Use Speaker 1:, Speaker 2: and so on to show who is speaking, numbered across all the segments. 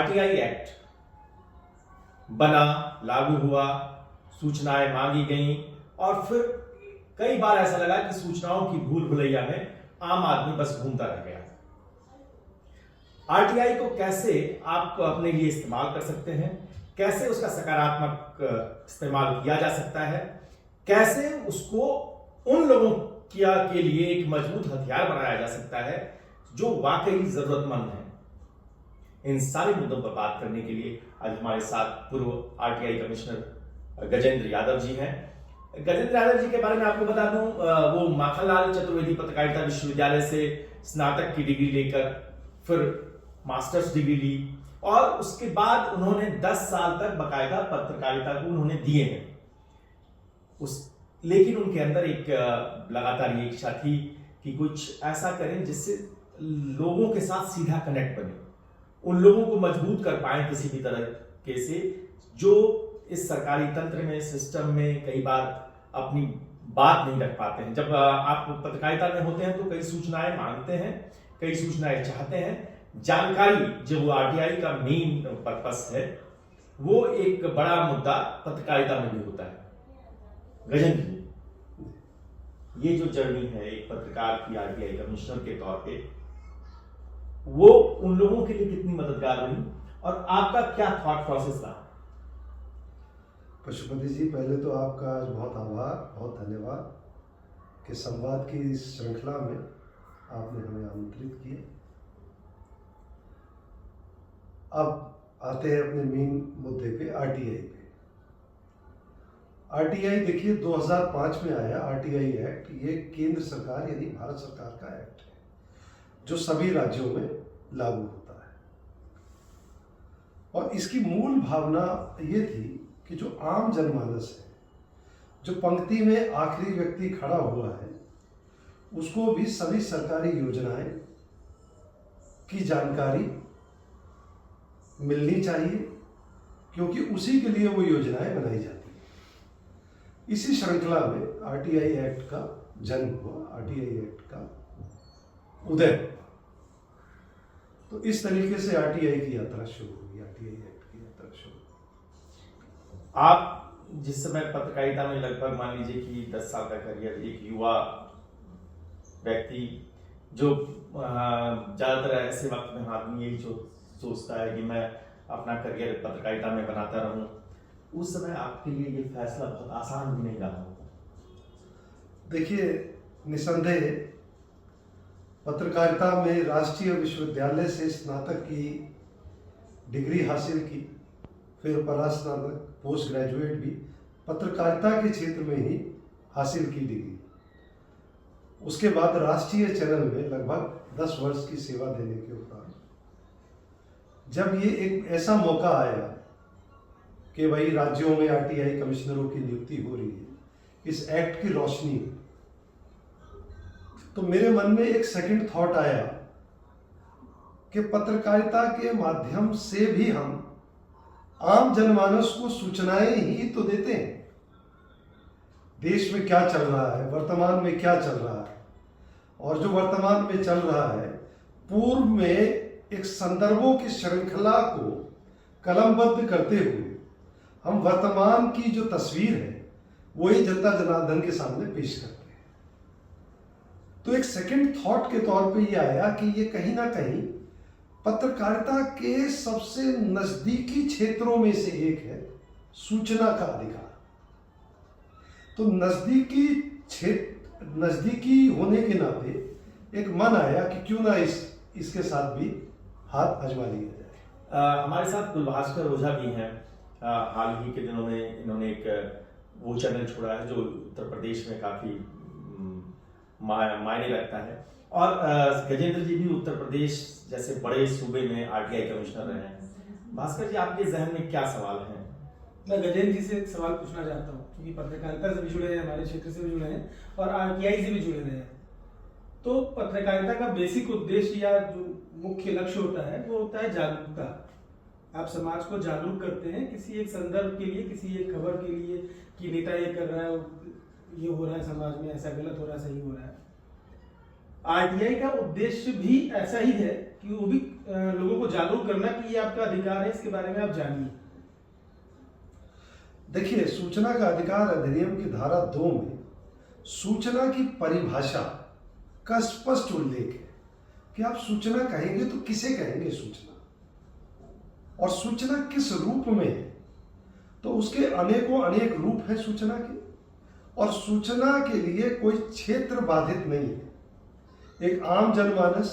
Speaker 1: RTI act बना, लागू हुआ, सूचनाएं मांगी गई और फिर कई बार ऐसा लगा कि सूचनाओं की भूल भुलैया में आम आदमी बस घूमता रह गया। आरटीआई को कैसे आप अपने लिए इस्तेमाल कर सकते हैं, कैसे उसका सकारात्मक इस्तेमाल किया जा सकता है, कैसे उसको उन लोगों के लिए एक मजबूत हथियार बनाया जा सकता है जो वाकई जरूरतमंद है। इन सारे मुद्दों पर बात करने के लिए आज हमारे साथ पूर्व आरटीआई कमिश्नर गजेंद्र यादव जी हैं। गजेंद्र यादव जी के बारे में आपको बता दूं, वो माखनलाल चतुर्वेदी पत्रकारिता विश्वविद्यालय से स्नातक की डिग्री लेकर फिर मास्टर्स डिग्री ली और उसके बाद उन्होंने 10 साल तक बकायदा पत्रकारिता को उन्होंने दिए हैं। लेकिन उनके अंदर एक लगातार ये इच्छा थी कि कुछ ऐसा करें जिससे लोगों के साथ सीधा कनेक्ट बने, उन लोगों को मजबूत कर पाए किसी भी तरह के से जो इस सरकारी तंत्र में, सिस्टम में कई बार अपनी बात नहीं रख पाते हैं। जब आप पत्रकारिता में होते हैं तो कई सूचनाएं मांगते हैं, कई सूचनाएं चाहते हैं। जानकारी जो वो आरटीआई का मेन पर्पस है, वो एक बड़ा मुद्दा पत्रकारिता में भी होता है। गजेंद्र जी, ये जो जर्नी है एक पत्रकार की आरटीआई कमिश्नर के तौर पे, वो उन लोगों के लिए कितनी मददगार रही और आपका क्या थॉट प्रोसेस था?
Speaker 2: पशुपति जी, पहले तो आपका बहुत आभार, बहुत धन्यवाद कि संवाद की इस श्रृंखला में आपने हमें आमंत्रित किया। अब आते हैं अपने मेन मुद्दे पे, आरटीआई पे। आरटीआई देखिए 2005 में आया आरटीआई एक्ट। ये केंद्र सरकार यानी भारत सरकार का एक्ट है जो सभी राज्यों में लागू होता है। और इसकी मूल भावना ये थी कि जो आम जनमानस है, जो पंक्ति में आखिरी व्यक्ति खड़ा हुआ है, उसको भी सभी सरकारी योजनाएं की जानकारी मिलनी चाहिए, क्योंकि उसी के लिए वो योजनाएं बनाई जाती हैं। इसी श्रृंखला में आरटीआई एक्ट का जन्म हुआ, आरटीआई एक्ट का उदय हुआ। तो इस तरीके से आरटीआई की यात्रा शुरू हुई, आरटीआई एक्ट की यात्रा शुरू।
Speaker 1: आप जिस समय पत्रकारिता में लगभग मान लीजिए कि 10 साल का करियर, एक युवा व्यक्ति जो ज्यादातर ऐसे वक्त में आदमी यही सोचता है कि मैं अपना करियर पत्रकारिता में बनाता रहूं, उस समय आपके लिए ये फैसला बहुत आसान भी नहीं रहा होगा।
Speaker 2: देखिए, निसंदेह पत्रकारिता में राष्ट्रीय विश्वविद्यालय से स्नातक की डिग्री हासिल की, फिर परास्नातक, पोस्ट ग्रेजुएट भी पत्रकारिता के क्षेत्र में ही हासिल की डिग्री। उसके बाद राष्ट्रीय चैनल में लगभग 10 वर्ष की सेवा देने के उपरांत जब ये एक ऐसा मौका आया कि भाई राज्यों में आरटीआई कमिश्नरों की नियुक्ति हो रही है इस एक्ट की रोशनी में, तो मेरे मन में एक सेकंड थॉट आया कि पत्रकारिता के माध्यम से भी हम आम जनमानस को सूचनाएं ही तो देते हैं। देश में क्या चल रहा है, वर्तमान में क्या चल रहा है, और जो वर्तमान में चल रहा है पूर्व में एक संदर्भों की श्रृंखला को कलमबद्ध करते हुए हम वर्तमान की जो तस्वीर है वही जनता जनार्दन के सामने पेश करते हैं। तो एक सेकंड थॉट के तौर पे ये आया कि ये कहीं ना कहीं पत्रकारिता के सबसे नजदीकी क्षेत्रों में से एक है सूचना का अधिकार। तो नजदीकी होने के नाते एक मन आया कि क्यों ना इसके साथ भी हाथ आजमा लिया जाए।
Speaker 1: हमारे साथ कुलभास्कर ओझा भी हैं। हाल ही के दिनों में इन्होंने एक वो चैनल छोड़ा है जो उत्तर प्रदेश में काफी मायने रखता है। और गजेंद्र जी भी उत्तर प्रदेश जैसे बड़े सूबे में आरटीआई कमिश्नर रहे हैं। भास्कर जी, आपके जहन में क्या सवाल है?
Speaker 3: मैं गजेंद्र जी से एक सवाल पूछना चाहता हूँ, क्योंकि पत्रकारिता से भी जुड़े हैं, हमारे क्षेत्र से भी जुड़े हैं और आरटीआई से भी जुड़े रहे हैं। तो पत्रकारिता का बेसिक उद्देश्य या जो मुख्य लक्ष्य होता है वो होता है जागरूकता। आप समाज को जागरूक करते हैं किसी एक संदर्भ के लिए, किसी एक खबर के लिए कि नेता ये कर रहा है, ये हो रहा है समाज में, ऐसा गलत हो रहा है, सही हो रहा है। आरटीआई का उद्देश्य भी ऐसा ही है कि वो भी लोगों को जागरूक करना कि ये आपका अधिकार है, इसके बारे में आप जानिए।
Speaker 2: देखिए, सूचना का अधिकार अधिनियम की धारा 2 में सूचना की परिभाषा का स्पष्ट उल्लेख है कि आप सूचना कहेंगे तो किसे कहेंगे सूचना, और सूचना किस रूप में है। तो उसके अनेकों अनेक रूप है सूचना के, और सूचना के लिए कोई क्षेत्र बाधित नहीं है। एक आम जनमानस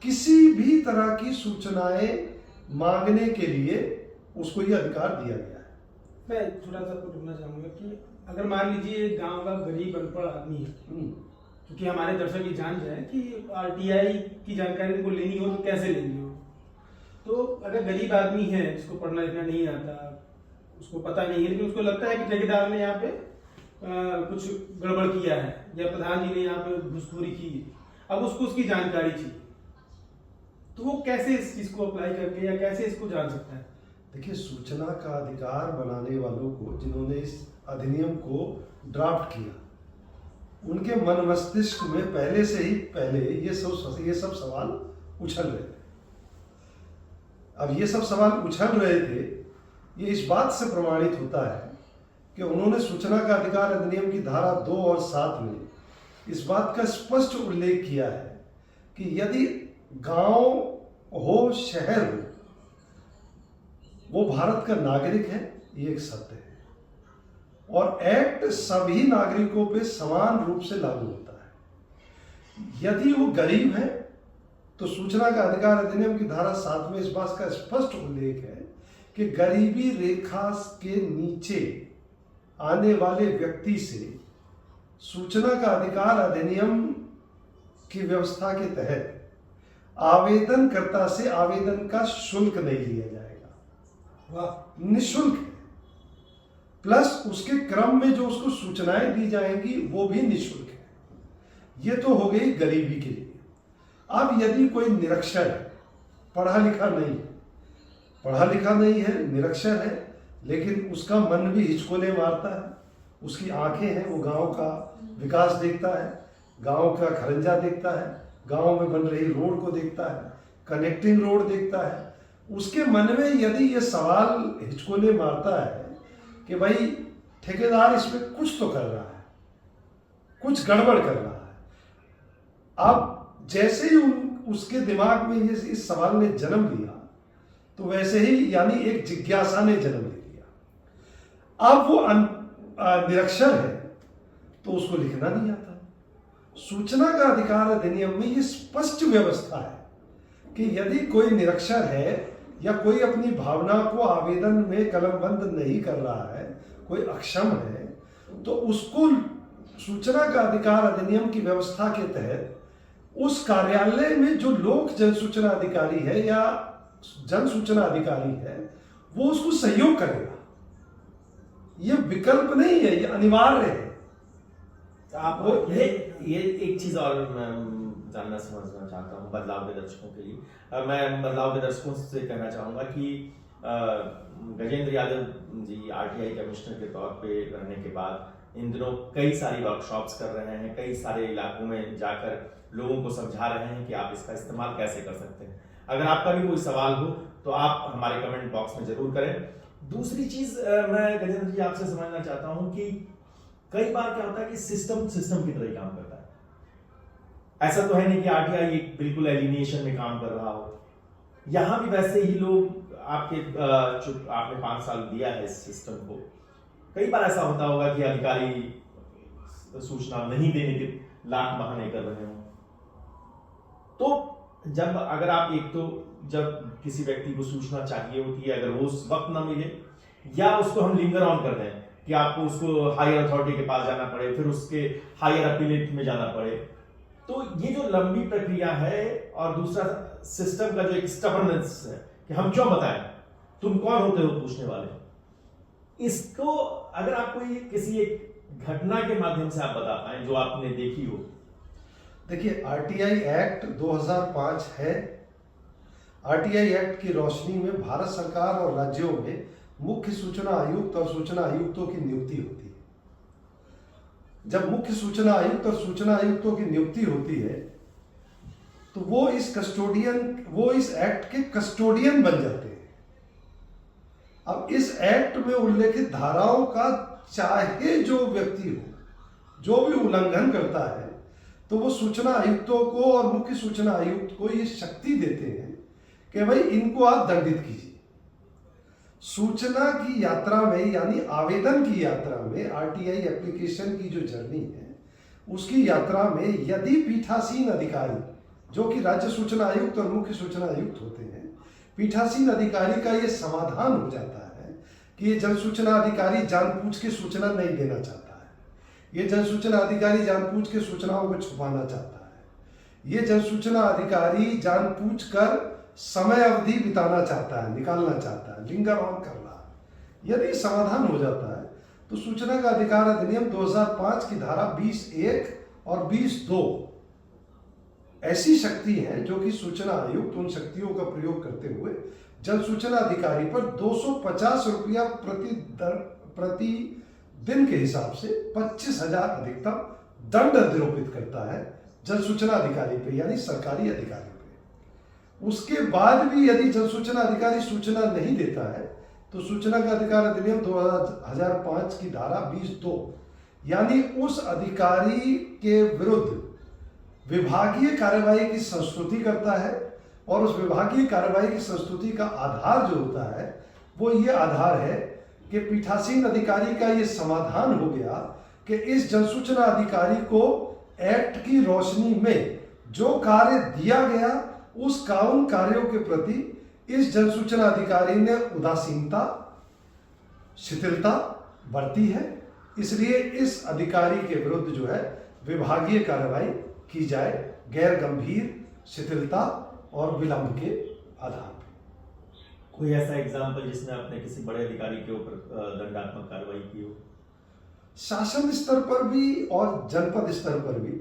Speaker 2: किसी भी तरह की सूचनाएं मांगने के लिए उसको यह अधिकार दिया गया है।
Speaker 3: मैं थोड़ा सा आपको रोकना चाहूंगा कि अगर मान लीजिए एक गांव का गरीब अनपढ़ आदमी है, क्योंकि हमारे दर्शक ये जान जाए कि आरटीआई की जानकारी उनको लेनी हो तो कैसे लेनी हो। तो अगर गरीब आदमी है जिसको पढ़ना लिखना नहीं आता, उसको पता नहीं है, लेकिन उसको लगता है कि ठेकेदार ने यहाँ पे कुछ गड़बड़ किया है या प्रधान जी ने यहाँ पे घूसखोरी की, अब उसको उसकी जानकारी चाहिए, तो वो कैसे इस चीज को अप्लाई करके या कैसे इसको जान सकता है?
Speaker 2: देखिए, सूचना का अधिकार बनाने वालों को, जिन्होंने इस अधिनियम को ड्राफ्ट किया, उनके मन मस्तिष्क में पहले से ही ये सब सवाल उछल रहे थे। अब ये सब सवाल उछल रहे थे, ये इस बात से प्रमाणित होता है कि उन्होंने सूचना का अधिकार अधिनियम की धारा 2 और 7 में इस बात का स्पष्ट उल्लेख किया है कि यदि गांव हो शहर हो, वो भारत का नागरिक है, ये एक सत्य है, और एक्ट सभी नागरिकों पे समान रूप से लागू होता है। यदि वो गरीब है तो सूचना का अधिकार अधिनियम की धारा 7 में इस बात का स्पष्ट उल्लेख है कि गरीबी रेखा के नीचे आने वाले व्यक्ति से सूचना का अधिकार अधिनियम की व्यवस्था के तहत आवेदनकर्ता से आवेदन का शुल्क नहीं लिया जाएगा,
Speaker 3: वाह,
Speaker 2: निःशुल्क है। प्लस उसके क्रम में जो उसको सूचनाएं दी जाएंगी वो भी निःशुल्क है। ये तो हो गई गरीबी के लिए। अब यदि कोई निरक्षर है, पढ़ा लिखा नहीं है, निरक्षर है, लेकिन उसका मन भी हिचकोले मारता है, उसकी आंखें हैं, वो गांव का विकास देखता है, गांव का खरंजा देखता है, गांव में बन रही रोड को देखता है, कनेक्टिंग रोड देखता है, उसके मन में यदि ये सवाल हिचकोले मारता है कि भाई ठेकेदार इसमें कुछ तो कर रहा है, कुछ गड़बड़ कर रहा है। अब जैसे ही उसके दिमाग में ये इस सवाल ने जन्म लिया, तो वैसे ही यानी एक जिज्ञासा ने जन्म ले लिया। अब वो निरक्षर है तो उसको लिखना नहीं आता। सूचना का अधिकार अधिनियम में ये स्पष्ट व्यवस्था है कि यदि कोई निरक्षर है या कोई अपनी भावना को आवेदन में कलमबंद नहीं कर रहा है, कोई अक्षम है, तो उसको सूचना का अधिकार अधिनियम की व्यवस्था के तहत उस कार्यालय में जो लोक जन सूचना अधिकारी है या जन सूचना अधिकारी है, वो उसको सहयोग करेगा। ये विकल्प नहीं है, ये अनिवार्य है।
Speaker 1: आप ये एक चीज और मैं जानना समझना चाहता हूँ बदलाव के दर्शकों के लिए। मैं बदलाव के दर्शकों से कहना चाहूंगा कि गजेंद्र यादव जी आरटीआई कमिश्नर के तौर पे रहने के बाद इन दिनों कई सारी वर्कशॉप्स कर रहे हैं, कई सारे इलाकों में जाकर लोगों को समझा रहे हैं कि आप इसका इस्तेमाल कैसे कर सकते हैं। अगर आपका भी कोई सवाल हो तो आप हमारे कमेंट बॉक्स में जरूर करें। दूसरी चीज मैं गजेंद्र जी आपसे समझना चाहता हूं कि कई बार क्या होता है कि सिस्टम की तरह ही काम करता है। ऐसा तो है नहीं कि आरटीआई बिल्कुल एलिमिनेशन में काम कर रहा हो, यहां भी वैसे ही लोग आपने 5 साल दिया है इस सिस्टम को, कई बार ऐसा होता होगा कि अधिकारी सूचना नहीं देने के लाख बहाने कर रहे हो। तो जब अगर आप जब किसी व्यक्ति को सूचना चाहिए होती है, अगर वो उस वक्त ना मिले या उसको हम लिंगर ऑन कर दें कि आपको उसको हायर अथॉरिटी के पास जाना पड़े, फिर उसके हायर अपीलेट में जाना पड़े, तो ये जो लंबी प्रक्रिया है और दूसरा सिस्टम का जो एक स्टबर्नेस है कि हम क्यों बताएं, तुम कौन होते हो पूछने वाले, इसको अगर आपको किसी एक घटना के माध्यम से आप बता पाए जो आपने देखी हो।
Speaker 2: देखिए, आरटीआई एक्ट 2005 है। आरटीआई एक्ट की रोशनी में भारत सरकार और राज्यों में मुख्य सूचना आयुक्त और सूचना आयुक्तों की नियुक्ति होती है। जब मुख्य सूचना आयुक्त और सूचना आयुक्तों की नियुक्ति होती है तो वो इस एक्ट के कस्टोडियन बन जाते हैं। अब इस एक्ट में उल्लेखित धाराओं का चाहे जो व्यक्ति हो, जो भी उल्लंघन करता है, तो वो सूचना आयुक्तों को और मुख्य सूचना आयुक्त को ये शक्ति देते हैं कि भाई इनको आप दंडित कीजिए। सूचना की यात्रा में, यानी आवेदन की यात्रा में, आरटीआई एप्लीकेशन की जो जर्नी है उसकी यात्रा में यदि पीठासीन अधिकारी, जो कि राज्य सूचना आयुक्त और मुख्य सूचना आयुक्त होते हैं, पीठासीन अधिकारी का ये समाधान हो जाता है कि ये जन सूचना अधिकारी जानबूझ के सूचना नहीं देना चाहता है, ये जन सूचना अधिकारी जानबूझ के सूचनाओं को छुपाना चाहता है, ये जन सूचना अधिकारी जानबूझ कर समय अवधि बिताना चाहता है, निकालना चाहता है, लिंगर ऑन कर रहा है, यदि समाधान हो जाता है तो सूचना का अधिकार अधिनियम 2005 की धारा 20(1) और 20(2) ऐसी शक्ति है जो कि सूचना आयुक्त उन शक्तियों का प्रयोग करते हुए जन सूचना अधिकारी पर 250 रुपया प्रति दिन के हिसाब से 25,000 अधिकतम दंड निरूपित करता है जन सूचना अधिकारी पे, यानी सरकारी अधिकारी पे। उसके बाद भी यदि जन सूचना अधिकारी सूचना नहीं देता है तो सूचना का अधिकार अधिनियम 2005 की धारा 20(2) यानी उस अधिकारी के विरुद्ध विभागीय कार्यवाही की संस्तुति करता है, और उस विभागीय कार्यवाही की संस्तुति का आधार जो होता है वो ये आधार है कि पीठासीन अधिकारी का ये समाधान हो गया कि इस जनसूचना अधिकारी को एक्ट की रोशनी में जो कार्य दिया गया उस कानून कार्यों के प्रति इस जनसूचना अधिकारी ने उदासीनता, शिथिलता बरती है, इसलिए इस अधिकारी के विरुद्ध जो है विभागीय कार्रवाई की जाए गैर गंभीर शिथिलता और विलंब के आधार पर।
Speaker 1: कोई ऐसा एग्जाम्पल जिसमें आपने किसी बड़े अधिकारी के ऊपर दंडात्मक कार्रवाई की हो?
Speaker 2: शासन स्तर पर भी और जनपद स्तर पर भी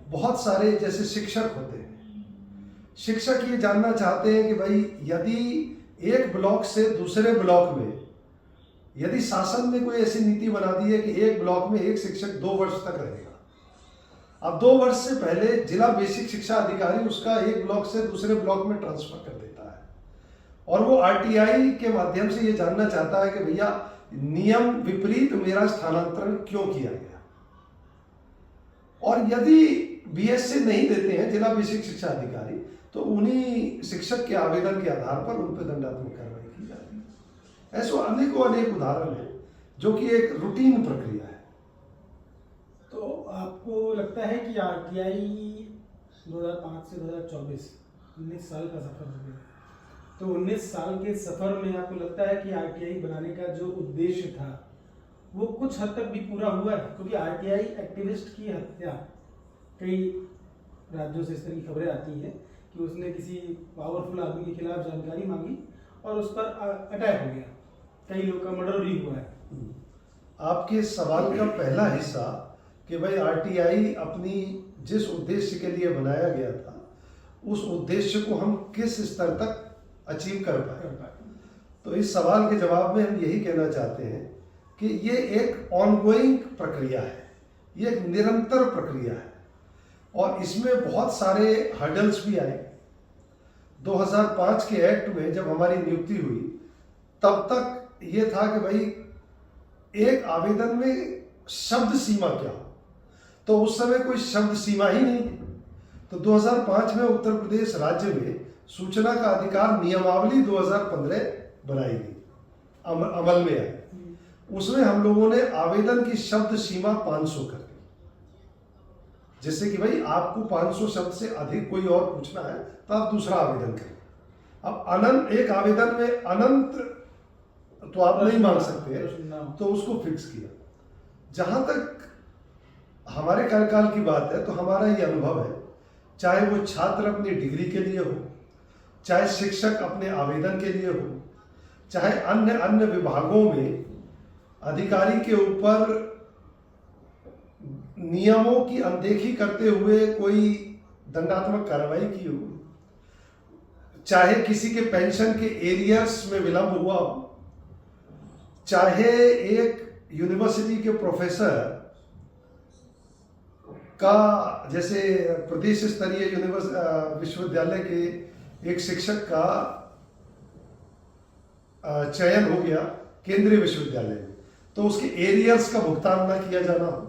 Speaker 2: बहुत सारे, जैसे शिक्षक होते हैं, शिक्षक ये जानना चाहते हैं कि भाई यदि एक ब्लॉक से दूसरे ब्लॉक में, यदि शासन ने कोई ऐसी नीति बना दी है कि एक ब्लॉक में एक शिक्षक 2 वर्ष तक रहेगा, अब 2 वर्ष से पहले जिला बेसिक शिक्षा अधिकारी उसका एक ब्लॉक से दूसरे ब्लॉक में ट्रांसफर कर देता है, और वो आरटीआई के माध्यम से ये जानना चाहता है कि भैया नियम विपरीत मेरा स्थानांतरण क्यों किया गया। और यदि बीएस से नहीं देते हैं जिला बेसिक शिक्षा अधिकारी, तो उन्हीं शिक्षक के आवेदन के आधार पर उन पर दंडात्मक कार्रवाई की जाती है। ऐसे अनेक उदाहरण है जो कि एक रूटीन प्रक्रिया है।
Speaker 3: तो आपको लगता है कि आरटीआई 2005 से 2024 19 साल का सफर हो गया, तो 19 साल के सफर में आपको लगता है कि आरटीआई बनाने का जो उद्देश्य था वो कुछ हद तक भी पूरा हुआ है? क्योंकि आरटीआई एक्टिविस्ट की हत्या, कई राज्यों से इस तरह की खबरें आती हैं कि उसने किसी पावरफुल आदमी के खिलाफ जानकारी मांगी और उस पर अटैक हो गया, कई लोगों का मर्डर भी हुआ है।
Speaker 2: आपके सवाल का पहला हिस्सा कि भाई आरटीआई अपनी जिस उद्देश्य के लिए बनाया गया था उस उद्देश्य को हम किस स्तर तक अचीव कर पाए, तो इस सवाल के जवाब में हम यही कहना चाहते हैं कि ये एक ऑनगोइंग प्रक्रिया है, ये एक निरंतर प्रक्रिया है, और इसमें बहुत सारे हर्डल्स भी आए। 2005 के एक्ट में जब हमारी नियुक्ति हुई तब तक ये था कि भाई एक आवेदन में शब्द सीमा क्या हो, तो उस समय कोई शब्द सीमा ही नहीं थी। तो 2005 में उत्तर प्रदेश राज्य में सूचना का अधिकार नियमावली 2015 बनाई गई, अमल में आई। उसमें हम लोगों ने आवेदन की शब्द सीमा 500 कर दी, जैसे कि भाई आपको 500 शब्द से अधिक कोई और पूछना है तो आप दूसरा आवेदन करें। अब एक आवेदन में अनंत तो आप नहीं मांग सकते, तो उसको फिक्स किया। जहां तक हमारे कार्यकाल की बात है तो हमारा ये अनुभव है, चाहे वो छात्र अपनी डिग्री के लिए हो, चाहे शिक्षक अपने आवेदन के लिए हो, चाहे अन्य विभागों में अधिकारी के ऊपर नियमों की अनदेखी करते हुए कोई दंडात्मक कार्रवाई की हो, चाहे किसी के पेंशन के एरियर्स में विलंब हुआ हो, चाहे एक यूनिवर्सिटी के प्रोफेसर का, जैसे प्रदेश स्तरीय विश्वविद्यालय के एक शिक्षक का चयन हो गया केंद्रीय विश्वविद्यालय में, तो उसके एरियर्स का भुगतान ना किया जाना हो,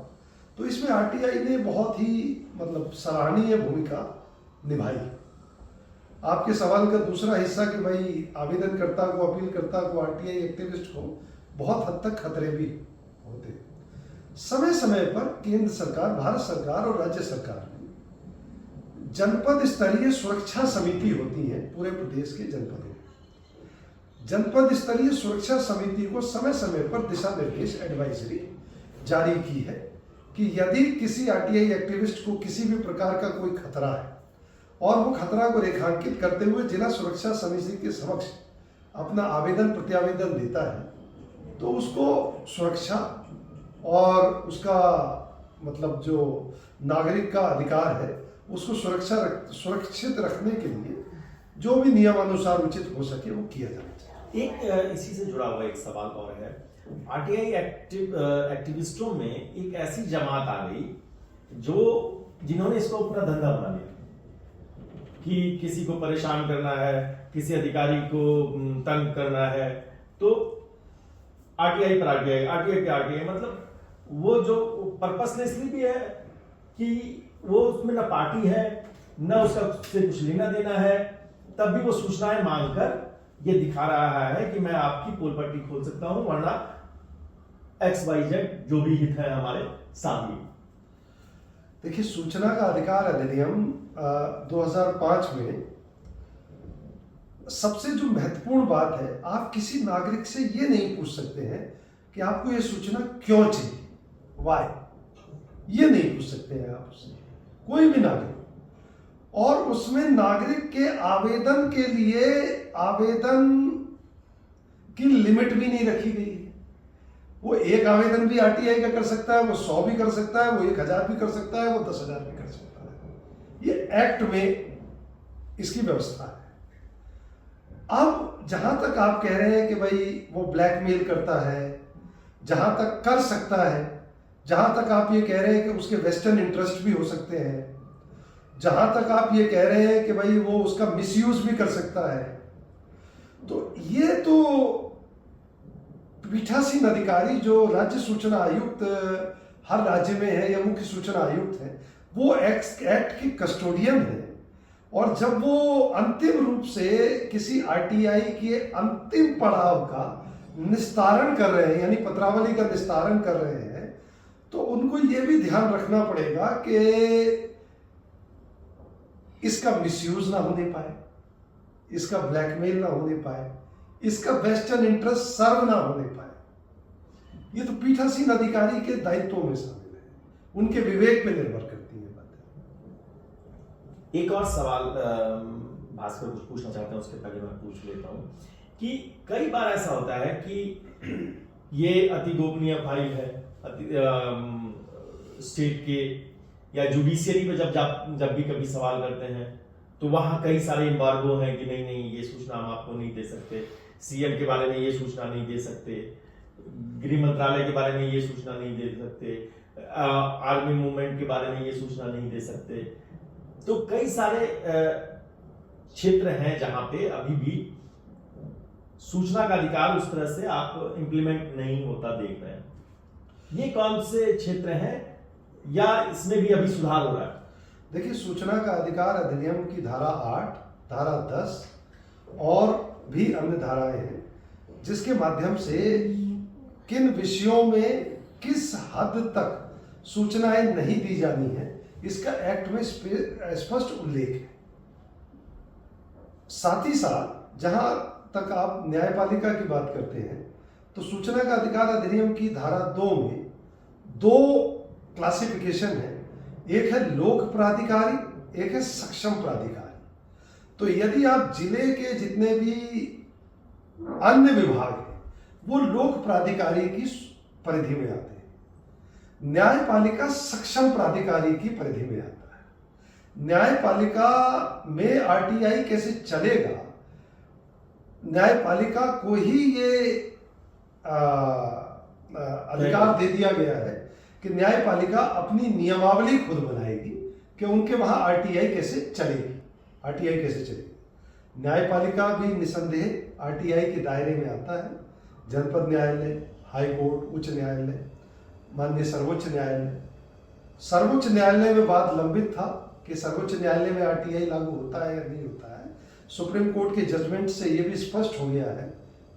Speaker 2: तो इसमें आरटीआई ने बहुत ही मतलब सराहनीय भूमिका निभाई। आपके सवाल का दूसरा हिस्सा कि भाई आवेदनकर्ता को, अपीलकर्ता को, आरटीआई एक्टिविस्ट को बहुत हद तक खतरे भी होते हैं। समय समय पर केंद्र सरकार, भारत सरकार और राज्य सरकार में जनपद स्तरीय सुरक्षा समिति होती है पूरे प्रदेश के जनपदों में। जनपद स्तरीय सुरक्षा समिति को समय समय पर दिशा निर्देश, एडवाइजरी जारी की है कि यदि किसी आरटीआई एक्टिविस्ट को किसी भी प्रकार का कोई खतरा है और वो खतरा को रेखांकित करते हुए जिला सुरक्षा समिति के समक्ष अपना आवेदन प्रत्यावेदन देता है, तो उसको सुरक्षा और उसका मतलब जो नागरिक का अधिकार है उसको सुरक्षित रखने के लिए जो भी नियमानुसार उचित हो सके वो किया जाना चाहिए।
Speaker 1: एक इसी से जुड़ा हुआ एक सवाल और है, आरटीआई एक्टिविस्टों में एक ऐसी जमात आ गई जिन्होंने इसको अपना धंधा बना लिया कि किसी को परेशान करना है, किसी अधिकारी को तंग करना है, तो आरटीआई पर आरटीआई, आरटीआई पे आरटीआई, मतलब वो जो पर्पसलेसली भी है कि वो उसमें ना पार्टी है ना उसका उससे कुछ लेना देना है, तब भी वो सूचनाएं मांगकर ये दिखा रहा है कि मैं आपकी पोल पट्टी खोल सकता हूं, वरना XYZ जो भी हित है हमारे सामने।
Speaker 2: देखिए, सूचना का अधिकार अधिनियम 2005 में सबसे जो महत्वपूर्ण बात है, आप किसी नागरिक से ये नहीं पूछ सकते हैं कि आपको ये सूचना क्यों चाहिए, वाई, ये नहीं पूछ सकते हैं आप उससे, कोई भी नागरिक। और उसमें नागरिक के आवेदन के लिए आवेदन की लिमिट भी नहीं रखी गई है। वो एक आवेदन भी आरटीआई का कर सकता है, वो 100 भी कर सकता है, वो 1000 भी कर सकता है, वो 10,000 भी कर सकता है। ये एक्ट में इसकी व्यवस्था है। अब जहां तक आप कह रहे हैं कि भाई वो ब्लैकमेल करता है, जहां तक कर सकता है, जहां तक आप ये कह रहे हैं कि उसके वेस्टर्न इंटरेस्ट भी हो सकते हैं, जहां तक आप ये कह रहे हैं कि भाई वो उसका मिसयूज भी कर सकता है, तो ये तो पीठासीन अधिकारी जो राज्य सूचना आयुक्त हर राज्य में है या मुख्य सूचना आयुक्त है, वो एक्ट की कस्टोडियन है। और जब वो अंतिम रूप से किसी आरटीआई के अंतिम पड़ाव का निस्तारण कर रहे हैं, यानी पत्रावली का निस्तारण कर रहे हैं, तो उनको ये भी ध्यान रखना पड़ेगा कि इसका मिसयूज ना होने पाए, इसका ब्लैकमेल ना होने पाए, इसका वेस्टर्न इंटरेस्ट सर्व ना होने पाए। ये तो पीठासीन अधिकारी के दायित्वों में शामिल है, उनके विवेक पे निर्भर करती है बात।
Speaker 1: एक और सवाल भास्कर कुछ पूछना चाहते हैं, उसके पहले मैं पूछ लेता हूं कि कई बार ऐसा होता है कि ये अति गोपनीय फाइल है स्टेट के या जुडिशियरी पे जब भी कभी सवाल करते हैं तो वहां कई सारे एम्बार्गो हैं कि नहीं नहीं ये सूचना हम आपको नहीं दे सकते, सीएम के बारे में ये सूचना नहीं दे सकते, गृह मंत्रालय के बारे में ये सूचना नहीं दे सकते, आर्मी मूवमेंट के बारे में ये सूचना नहीं दे सकते। तो कई सारे क्षेत्र हैं जहां पे अभी भी सूचना का अधिकार उस तरह से आप इंप्लीमेंट नहीं होता देख रहे हैं। ये कौन से क्षेत्र हैं या इसमें भी अभी सुधार हो रहा है?
Speaker 2: देखिए, सूचना का अधिकार अधिनियम की धारा 8, धारा 10 और भी अन्य धाराएं हैं जिसके माध्यम से किन विषयों में किस हद तक सूचनाएं नहीं दी जानी है, इसका एक्ट में स्पष्ट उल्लेख है। साथ ही साथ जहां तक आप न्यायपालिका की बात करते हैं तो सूचना का अधिकार अधिनियम की धारा 2 में 2 क्लासिफिकेशन है, एक है लोक प्राधिकारी, एक है सक्षम प्राधिकारी। तो यदि आप जिले के जितने भी अन्य विभाग हैं वो लोक प्राधिकारी की परिधि में आते हैं, न्यायपालिका सक्षम प्राधिकारी की परिधि में आता है। न्यायपालिका में आरटीआई कैसे चलेगा, न्यायपालिका को ही ये अधिकार दे दिया गया है कि न्यायपालिका अपनी नियमावली खुद बनाए। कि उनके वहां आरटीआई कैसे चलेगी, आरटीआई कैसे चलेगी। न्यायपालिका भी निसंदेह आरटीआई के दायरे में आता है। जनपद न्यायालय, हाई कोर्ट, उच्च न्यायालय, माननीय सर्वोच्च न्यायालय। सर्वोच्च न्यायालय में बात लंबित था कि सर्वोच्च न्यायालय में आरटीआई लागू होता है या नहीं होता है। सुप्रीम कोर्ट के जजमेंट से यह भी स्पष्ट हो गया है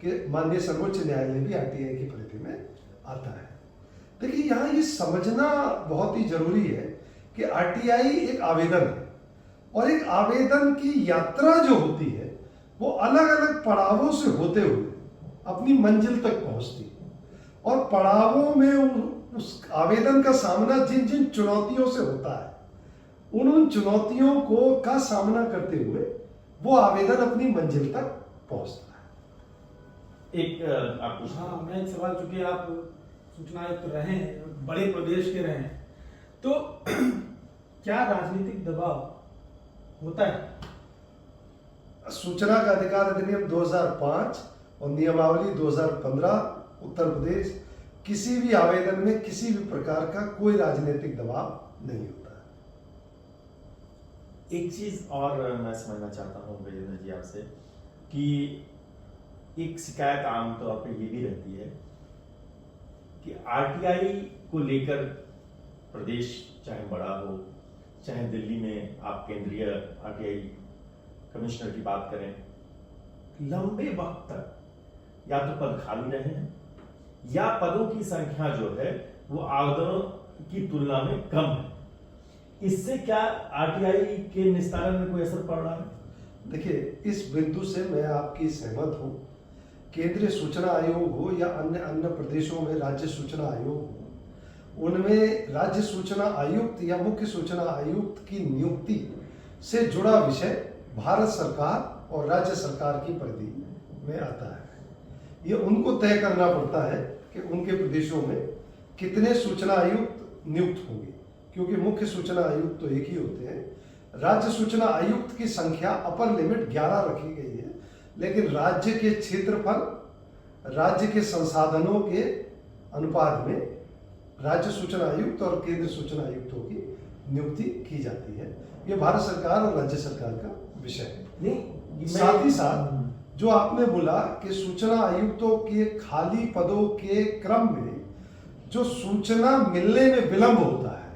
Speaker 2: कि माननीय सर्वोच्च न्यायालय भी आरटीआई की परिधि में आता है। देखिए, यहाँ ये समझना बहुत ही जरूरी है कि आरटीआई एक आवेदन है और एक आवेदन की यात्रा जो होती है वो अलग अलग पड़ावों से होते हुए अपनी मंजिल तक पहुंचती है। और पड़ावों में उस आवेदन का सामना जिन जिन चुनौतियों से होता है, उन चुनौतियों को का सामना करते हुए वो आवेदन अपनी मंजिल तक पहुंचता है।
Speaker 1: एक आप पूछ
Speaker 3: हाँ, मैं एक सवाल, चूंकि आप सूचना आयुक्त रहे हैं, बड़े प्रदेश के रहे हैं, तो क्या राजनीतिक दबाव होता है?
Speaker 2: सूचना का अधिकार अधिनियम 2005 और नियमावली 2015 उत्तर प्रदेश, किसी भी आवेदन में किसी भी प्रकार का कोई राजनीतिक दबाव नहीं होता है।
Speaker 1: एक चीज और मैं समझना चाहता हूँ वीरेंद्र जी आपसे कि एक शिकायत आमतौर पर ये भी रहती है कि आरटीआई को लेकर प्रदेश चाहे बड़ा हो, चाहे दिल्ली में आप केंद्रीय आरटीआई कमिश्नर की बात करें, लंबे वक्त तक या तो पद खाली रहे हैं या पदों की संख्या जो है वो आवेदनों की तुलना में कम है। इससे क्या आरटीआई के निस्तारण में कोई असर पड़ रहा है?
Speaker 2: देखिए, इस बिंदु से मैं आपकी सहमत हूं। केंद्रीय सूचना आयोग हो या अन्य अन्य प्रदेशों में राज्य सूचना आयोग हो, उनमें राज्य सूचना आयुक्त या मुख्य सूचना आयुक्त की नियुक्ति से जुड़ा विषय भारत सरकार और राज्य सरकार की परिधि में आता है। ये उनको तय करना पड़ता है कि उनके प्रदेशों में कितने सूचना आयुक्त नियुक्त होंगे, क्योंकि मुख्य सूचना आयुक्त तो एक ही होते हैं। राज्य सूचना आयुक्त की संख्या अपर लिमिट 11 रखी गई है, लेकिन राज्य के क्षेत्रफल, राज्य के संसाधनों के अनुपात में राज्य सूचना आयुक्त और केंद्र सूचना आयुक्तों की नियुक्ति की जाती है। ये भारत सरकार और राज्य सरकार का विषय है।
Speaker 1: नहीं,
Speaker 2: साथ ही साथ जो आपने बोला कि सूचना आयुक्तों के खाली पदों के क्रम में जो सूचना मिलने में विलंब होता है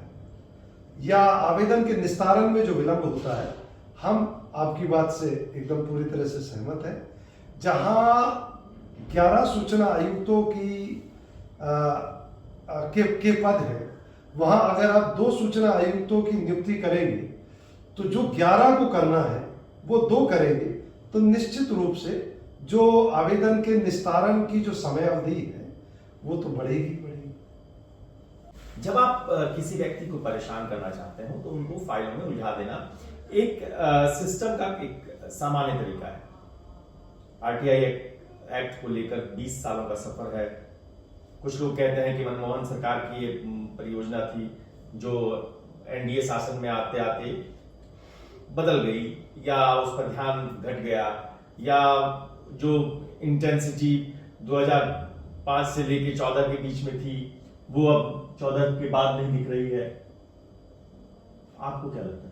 Speaker 2: या आवेदन के निस्तारण में जो विलंब होता है, हम आपकी बात से एकदम पूरी तरह से सहमत हैं। जहां 11 सूचना आयुक्तों के पद हैं, वहां अगर आप 2 सूचना आयुक्तों की नियुक्ति करेंगे तो जो 11 को करना है वो 2 करेंगे, तो निश्चित रूप से जो आवेदन के निस्तारण की जो समय अवधि है वो तो बढ़ेगी।
Speaker 1: जब आप किसी व्यक्ति को परेशान करना चाहते हो तो उनको फाइलों में उलझा देना एक सिस्टम का एक सामान्य तरीका है। आरटीआई एक्ट को लेकर 20 सालों का सफर है। कुछ लोग कहते हैं कि मनमोहन सरकार की ये परियोजना थी जो एनडीए शासन में आते आते बदल गई, या उस पर ध्यान घट गया, या जो इंटेंसिटी 2005 से लेकर 14 के बीच में थी वो अब 14 के बाद नहीं दिख रही है। आपको क्या लगता है?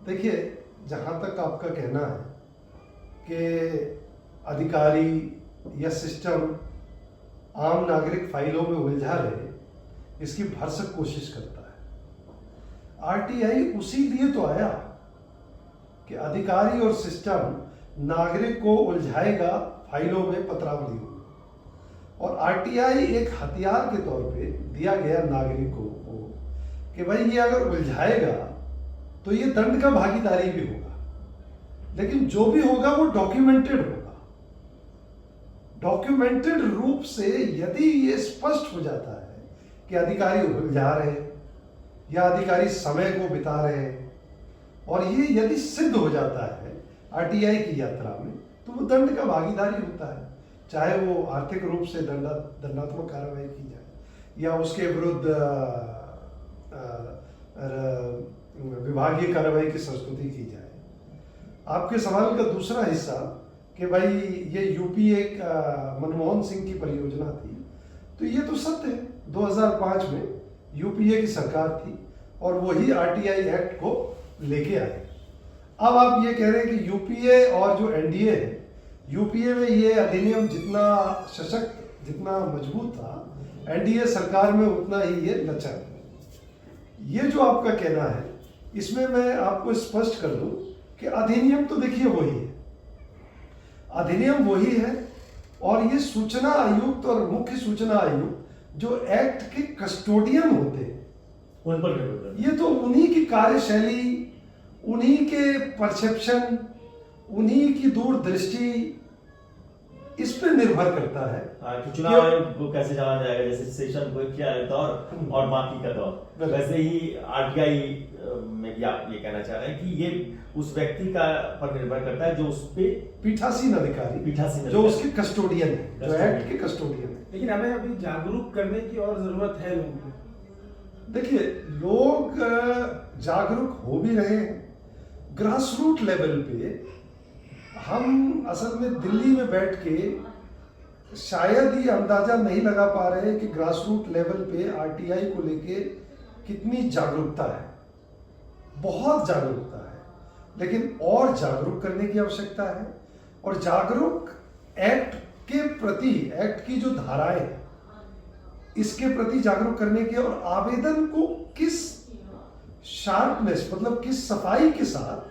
Speaker 2: देखिए, जहां तक आपका कहना है कि अधिकारी या सिस्टम आम नागरिक फाइलों में उलझा रहे, इसकी भरसक कोशिश करता है। आरटीआई उसी लिए तो आया कि अधिकारी और सिस्टम नागरिक को उलझाएगा, फाइलों में पत्रावली होगी। और आरटीआई एक हथियार के तौर पे दिया गया नागरिकों को कि भाई ये अगर उलझाएगा तो ये दंड का भागीदारी भी होगा, लेकिन जो भी होगा वो डॉक्यूमेंटेड होगा। डॉक्यूमेंटेड रूप से यदि ये स्पष्ट हो जाता है कि अधिकारी उलझा रहे हैं या अधिकारी समय को बिता रहे हैं, और ये यदि सिद्ध हो जाता है आरटीआई की यात्रा में, तो वो दंड का भागीदारी होता है। चाहे वो आर्थिक रूप से दंडात्मक कार्रवाई की जाए या उसके विरुद्ध विभागीय कार्रवाई की संस्तुति की जाए। आपके सवाल का दूसरा हिस्सा कि भाई ये यूपी एक मनमोहन सिंह की परियोजना थी, तो ये तो सत्य है। 2005 में यूपीए की सरकार थी और वही आरटीआई एक्ट को लेके आए। अब आप ये कह रहे हैं कि यूपीए और जो एनडीए है, यूपीए में ये अधिनियम जितना सशक्त, जितना मजबूत था, एनडीए सरकार में उतना ही ये लचर। ये जो आपका कहना है, इसमें मैं आपको स्पष्ट कर दूं कि अधिनियम तो देखिए वही है, अधिनियम वही है, और ये सूचना आयुक्त और मुख्य सूचना आयुक्त जो एक्ट के कस्टोडियन होते हैं,
Speaker 1: उन पर निर्भर करता है।
Speaker 2: ये तो उन्हीं की कार्यशैली, उन्हीं के परसेप्शन, उन्हीं की दूरदृष्टि, इस पे निर्भर करता है
Speaker 1: कि चुनाव आयोग को कैसे जाना जाएगा, जैसे सेशन को क्या दौर और बाकी का दौर, वैसे ही आरटीआई में भी आप ये कहना चाह रहे हैं कि ये उस व्यक्ति का पर निर्भर करता है जो उस पे
Speaker 2: पीठासीन अधिकारी, जो उसके कस्टोडियन है, जो एक्ट के कस्टोडियन है।
Speaker 3: लेकिन हमें अभी जागरूक करने की और जरूरत है लोगों को।
Speaker 2: देखिए, लोग जागरूक हो भी रहे हैं ग्रास रूट लेवल पे। हम असल में दिल्ली में बैठ के शायद ही अंदाजा नहीं लगा पा रहे कि ग्रास रूट लेवल पे आरटीआई को लेके कितनी जागरूकता है। बहुत जागरूकता है, लेकिन और जागरूक करने की आवश्यकता है। और जागरूक एक्ट के प्रति, एक्ट की जो धाराएं हैं, इसके प्रति जागरूक करने की, और आवेदन को किस शार्पनेस, मतलब किस सफाई के साथ,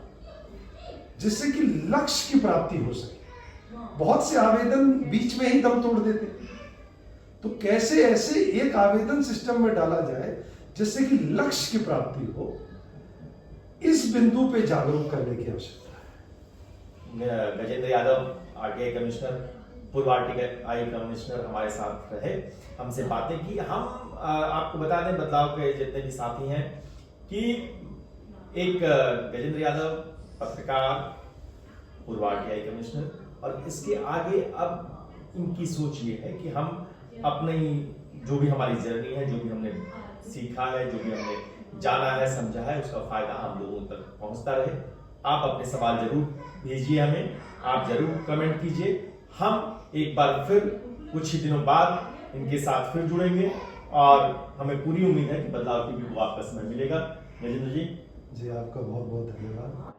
Speaker 2: जिससे कि लक्ष्य की प्राप्ति हो सके। बहुत से आवेदन बीच में ही दम तोड़ देते हैं, तो कैसे ऐसे एक आवेदन सिस्टम में डाला जाए जिससे कि लक्ष्य की प्राप्ति हो, इस बिंदु पे जागरूक करने की आवश्यकता है।
Speaker 1: गजेंद्र यादव आरटीआई कमिश्नर, पूर्व आरटीआई कमिश्नर हमारे साथ रहे, हमसे बातें की। हम आपको बता दें, बदलाव के जितने भी साथी हैं, कि एक गजेंद्र यादव पत्रकार, पूर्व आरटीआई कमिश्नर, और इसके आगे अब इनकी सोच ये है कि हम अपने जो भी हमारी जर्नी है, जो भी हमने सीखा है, जो भी हमने जाना है, समझा है, उसका फायदा हम लोगों तक पहुंचता रहे। आप अपने सवाल जरूर भेजिए हमें, आप जरूर कमेंट कीजिए। हम एक बार फिर कुछ ही दिनों बाद इनके साथ फिर जुड़ेंगे, और हमें पूरी उम्मीद है कि बदलाव टीवी को आपका समय मिलेगा। गजेंद्र जी,
Speaker 2: आपका बहुत बहुत धन्यवाद।